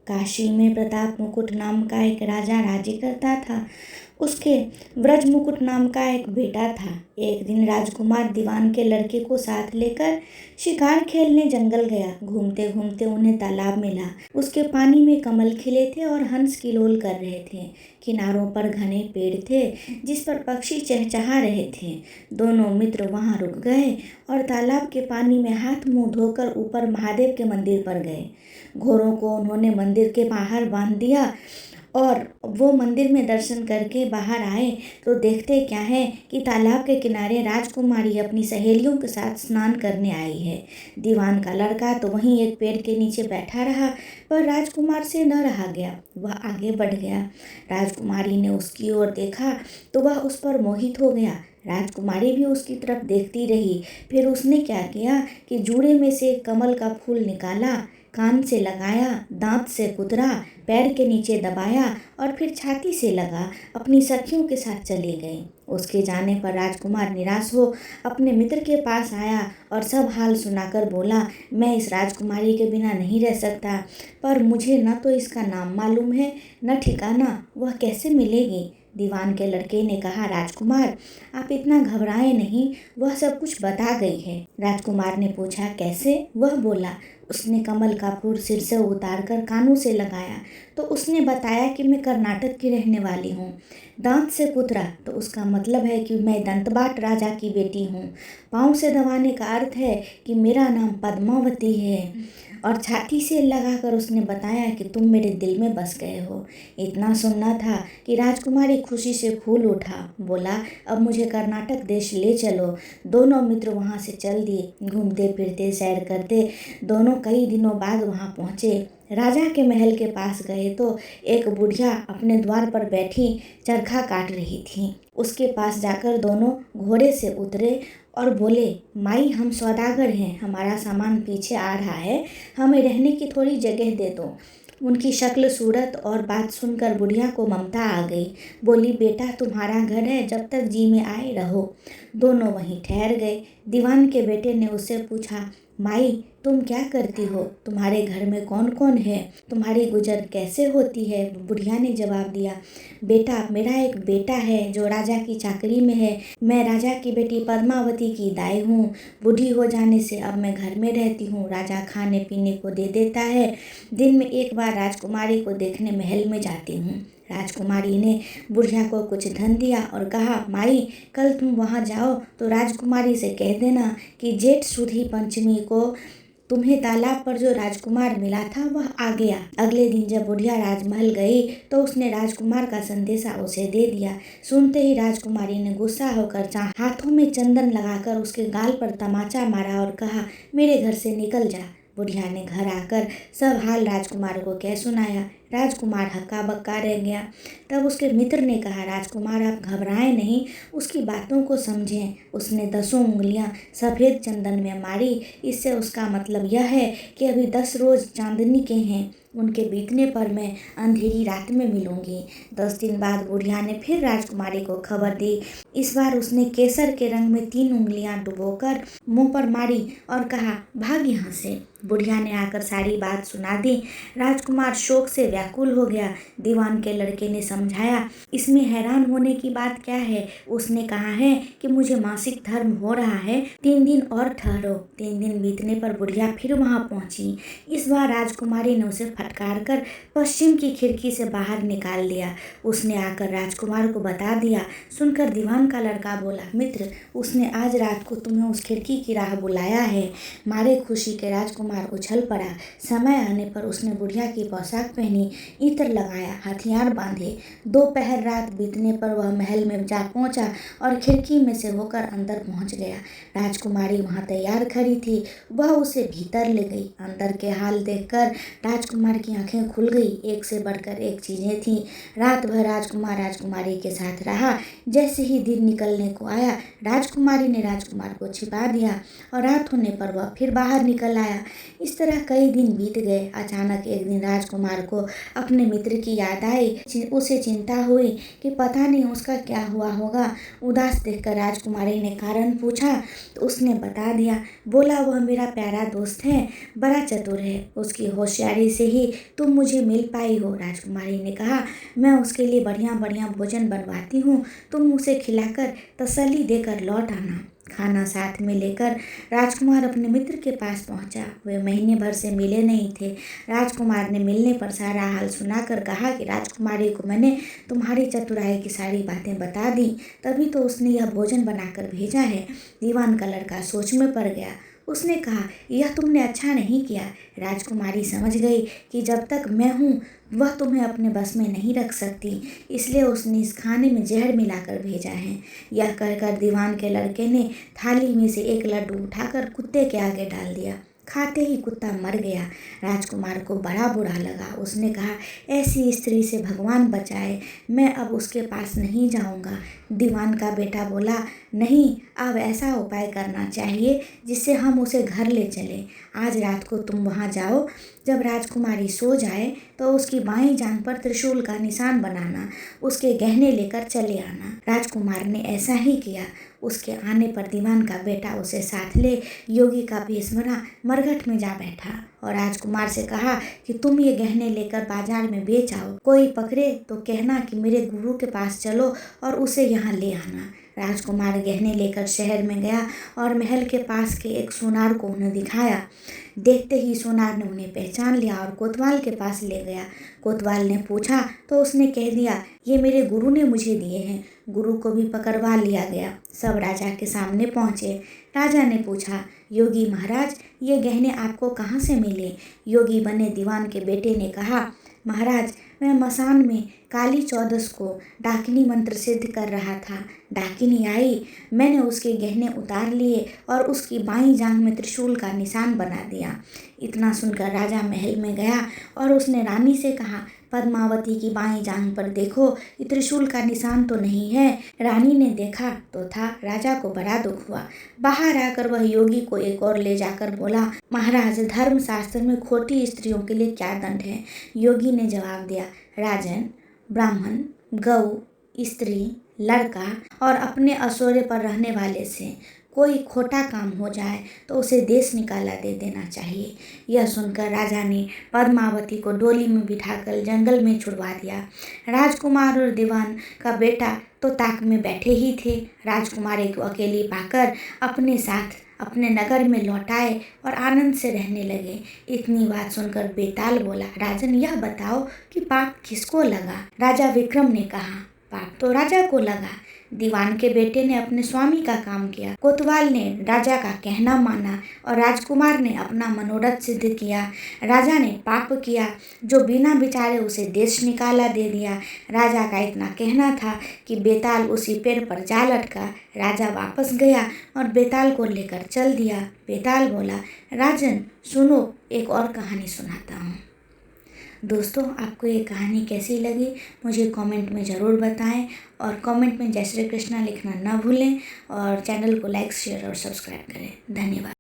काशी में प्रताप मुकुट नाम का एक राजा राज्य करता था। उसके ब्रज मुकुट नाम का एक बेटा था। एक दिन राजकुमार दीवान के लड़के को साथ लेकर शिकार खेलने जंगल गया। घूमते घूमते उन्हें तालाब मिला। उसके पानी में कमल खिले थे और हंस किलोल कर रहे थे। किनारों पर घने पेड़ थे जिस पर पक्षी चहचहा रहे थे। दोनों मित्र वहां रुक गए और तालाब के पानी में हाथ मुंह धोकर ऊपर महादेव के मंदिर पर गए। घोड़ों को उन्होंने मंदिर के बाहर बांध दिया और वो मंदिर में दर्शन करके बाहर आए तो देखते क्या है कि तालाब के किनारे राजकुमारी अपनी सहेलियों के साथ स्नान करने आई है। दीवान का लड़का तो वहीं एक पेड़ के नीचे बैठा रहा, पर राजकुमार से न रहा गया। वह आगे बढ़ गया। राजकुमारी ने उसकी ओर देखा तो वह उस पर मोहित हो गया। राजकुमारी भी उसकी तरफ देखती रही। फिर उसने क्या किया कि जूड़े में से कमल का फूल निकाला, कान से लगाया, दांत से कुतरा, पैर के नीचे दबाया और फिर छाती से लगा अपनी सखियों के साथ चली गई। उसके जाने पर राजकुमार निराश हो अपने मित्र के पास आया और सब हाल सुनाकर बोला, मैं इस राजकुमारी के बिना नहीं रह सकता, पर मुझे न तो इसका नाम मालूम है न ठिकाना, वह कैसे मिलेगी। दीवान के लड़के ने कहा, राजकुमार आप इतना घबराएं नहीं, वह सब कुछ बता गई है। राजकुमार ने पूछा, कैसे? वह बोला, उसने कमल का फूल सिर से उतार कर कानों से लगाया तो उसने बताया कि मैं कर्नाटक की रहने वाली हूँ। दांत से कुतरा तो उसका मतलब है कि मैं दंतबाट राजा की बेटी हूँ। पाँव से दबाने का अर्थ है कि मेरा नाम पद्मावती है। और छाती से लगाकर उसने बताया कि तुम मेरे दिल में बस गए हो। इतना सुनना था कि राजकुमारी खुशी से फूल उठा। बोला, अब मुझे कर्नाटक देश ले चलो। दोनों मित्र वहाँ से चल दिए। घूमते फिरते सैर करते दोनों कई दिनों बाद वहाँ पहुँचे। राजा के महल के पास गए तो एक बुढ़िया अपने द्वार पर बैठी चरखा काट रही थी। उसके पास जाकर दोनों घोड़े से उतरे और बोले, माई हम सौदागर हैं, हमारा सामान पीछे आ रहा है, हमें रहने की थोड़ी जगह दे दो। उनकी शक्ल सूरत और बात सुनकर बुढ़िया को ममता आ गई। बोली, बेटा तुम्हारा घर है, जब तक जी में आए रहो। दोनों वहीं ठहर गए। दीवान के बेटे ने उससे पूछा, माई तुम क्या करती हो? तुम्हारे घर में कौन कौन है? तुम्हारी गुजर कैसे होती है? बुढ़िया ने जवाब दिया, बेटा मेरा एक बेटा है जो राजा की चाकरी में है। मैं राजा की बेटी पद्मावती की दाई हूँ। बूढ़ी हो जाने से अब मैं घर में रहती हूँ। राजा खाने पीने को दे देता है। दिन में एक बार राजकुमारी को देखने महल में जाती हूँ। राजकुमारी ने बुढ़िया को कुछ धन दिया और कहा, माई कल तुम वहाँ जाओ तो राजकुमारी से कह देना कि जेठ सुधी पंचमी को तुम्हें तालाब पर जो राजकुमार मिला था वह आ गया। अगले दिन जब बुढ़िया राजमहल गई तो उसने राजकुमार का संदेशा उसे दे दिया। सुनते ही राजकुमारी ने गुस्सा होकर हाथों में चंदन लगाकर उसके गाल पर तमाचा मारा और कहा, मेरे घर से निकल जा। बुढ़िया ने घर आकर सब हाल राजकुमार को कह सुनाया। राजकुमार हक्का बक्का रह गया। तब उसके मित्र ने कहा, राजकुमार आप घबराएं नहीं, उसकी बातों को समझें। उसने 10 उंगलियां सफ़ेद चंदन में मारी। इससे उसका मतलब यह है कि अभी 10 रोज चांदनी के हैं। उनके बीतने पर मैं अंधेरी रात में मिलूंगी। 10 दिन बाद बुढ़िया ने फिर राजकुमारी को खबर दी। इस बार उसने केसर के रंग में 3 उंगलियां डुबोकर मुंह पर मारी और कहा, भाग यहाँ से। बुढ़िया ने आकर सारी बात सुना दी। राजकुमार शोक से व्याकुल हो गया। दीवान के लड़के ने समझाया, इसमें हैरान होने की बात क्या है? उसने कहा है कि मुझे मासिक धर्म हो रहा है, 3 दिन और ठहरो। 3 दिन बीतने पर बुढ़िया फिर वहां पहुंची। इस बार राजकुमारी ने उसे फटकार कर पश्चिम की खिड़की से बाहर निकाल दिया। उसने आकर राजकुमार को बता दिया। सुनकर दीवान का लड़का बोला, मित्र उसने आज रात को तुम्हें उस खिड़की की राह बुलाया है। मारे खुशी के राजकुमार उछल पड़ा। समय आने पर उसने बुढ़िया की पोशाक पहनी, इत्र लगाया, हथियार बांधे। दोपहर रात बीतने पर वह महल में जा पहुंचा और खिड़की में से होकर अंदर पहुंच गया। राजकुमारी वहां तैयार खड़ी थी। वह उसे भीतर ले गई। अंदर के हाल देखकर राजकुमार की आंखें खुल गई। एक से बढ़कर एक चीजें थीं। रात भर राजकुमार राजकुमारी के साथ रहा। जैसे ही दिन निकलने को आया, राजकुमारी ने राजकुमार को छिपा दिया और रात होने पर वह फिर बाहर निकल आया। इस तरह कई दिन बीत गए। अचानक एक दिन राजकुमार को अपने मित्र की याद आई। उसे चिंता हुई कि पता नहीं उसका क्या हुआ होगा। उदास देखकर राजकुमारी ने कारण पूछा तो उसने बता दिया। बोला, वह मेरा प्यारा दोस्त है, बड़ा चतुर है, उसकी होशियारी से ही तुम मुझे मिल पाई हो। राजकुमारी ने कहा, मैं उसके लिए बढ़िया बढ़िया भोजन बनवाती हूँ, तुम उसे खिलाकर तसल्ली देकर लौट आना। खाना साथ में लेकर राजकुमार अपने मित्र के पास पहुंचा। वे महीने भर से मिले नहीं थे। राजकुमार ने मिलने पर सारा हाल सुनाकर कहा कि राजकुमारी को मैंने तुम्हारी चतुराई की सारी बातें बता दी, तभी तो उसने यह भोजन बनाकर भेजा है। दीवान का लड़का सोच में पड़ गया। उसने कहा, यह तुमने अच्छा नहीं किया। राजकुमारी समझ गई कि जब तक मैं हूँ वह तुम्हें अपने बस में नहीं रख सकती, इसलिए उसने इस खाने में जहर मिलाकर भेजा है। यह कहकर दीवान के लड़के ने थाली में से एक लड्डू उठाकर कुत्ते के आगे डाल दिया। खाते ही कुत्ता मर गया। राजकुमार को बड़ा बुरा लगा। उसने कहा, ऐसी स्त्री से भगवान बचाए, मैं अब उसके पास नहीं जाऊंगा। दीवान का बेटा बोला, नहीं, अब ऐसा उपाय करना चाहिए जिससे हम उसे घर ले चलें। आज रात को तुम वहां जाओ, जब राजकुमारी सो जाए तो उसकी बाईं जांघ पर त्रिशूल का निशान बनाना, उसके गहने लेकर चले आना। राजकुमार ने ऐसा ही किया। उसके आने पर दीवान का बेटा उसे साथ ले योगी का भेष बना मरघट में जा बैठा और राजकुमार से कहा कि तुम ये गहने लेकर बाजार में बेच आओ। कोई पकड़े तो कहना कि मेरे गुरु के पास चलो और उसे यहाँ ले आना। राजकुमार गहने लेकर शहर में गया और महल के पास के एक सोनार को उन्हें दिखाया। देखते ही सोनार ने उन्हें पहचान लिया और कोतवाल के पास ले गया। कोतवाल ने पूछा तो उसने कह दिया, ये मेरे गुरु ने मुझे दिए हैं। गुरु को भी पकड़वा लिया गया। सब राजा के सामने पहुँचे। राजा ने पूछा, योगी महाराज, ये गहने आपको कहाँ से मिले? योगी बने दीवान के बेटे ने कहा, महाराज, मैं मसान में काली चौदस को डाकिनी मंत्र सिद्ध कर रहा था। डाकिनी आई, मैंने उसके गहने उतार लिए और उसकी बाईं जांघ में त्रिशूल का निशान बना दिया। इतना सुनकर राजा महल में गया और उसने रानी से कहा, पद्मावती की बाईं जांघ पर देखो, ये त्रिशूल का निशान तो नहीं है। रानी ने देखा तो था। राजा को बड़ा दुख हुआ। बाहर आकर वह योगी को एक और ले जाकर बोला, महाराज, धर्म शास्त्र में खोटी स्त्रियों के लिए क्या दंड है? योगी ने जवाब दिया, राजन, ब्राह्मण, गौ, स्त्री, लड़का और अपने असोरे पर रहने वाले से कोई खोटा काम हो जाए तो उसे देश निकाला दे देना चाहिए। यह सुनकर राजा ने पद्मावती को डोली में बिठाकर जंगल में छुड़वा दिया। राजकुमार और दीवान का बेटा तो ताक में बैठे ही थे। राजकुमारी को अकेली पाकर अपने साथ अपने नगर में लौट आए और आनंद से रहने लगे। इतनी बात सुनकर बेताल बोला, राजन, यह बताओ कि पाप किसको लगा? राजा विक्रम ने कहा, पाप तो राजा को लगा। दीवान के बेटे ने अपने स्वामी का काम किया। कोतवाल ने राजा का कहना माना और राजकुमार ने अपना मनोरथ सिद्ध किया। राजा ने पाप किया, जो बिना विचारे उसे देश निकाला दे दिया। राजा का इतना कहना था कि बेताल उसी पेड़ पर जा लटका। राजा वापस गया और बेताल को लेकर चल दिया। बेताल बोला, राजन सुनो, एक और कहानी सुनाता हूँ। दोस्तों, आपको ये कहानी कैसी लगी मुझे कमेंट में ज़रूर बताएं और कमेंट में जय श्री कृष्णा लिखना ना भूलें और चैनल को लाइक, शेयर और सब्सक्राइब करें। धन्यवाद।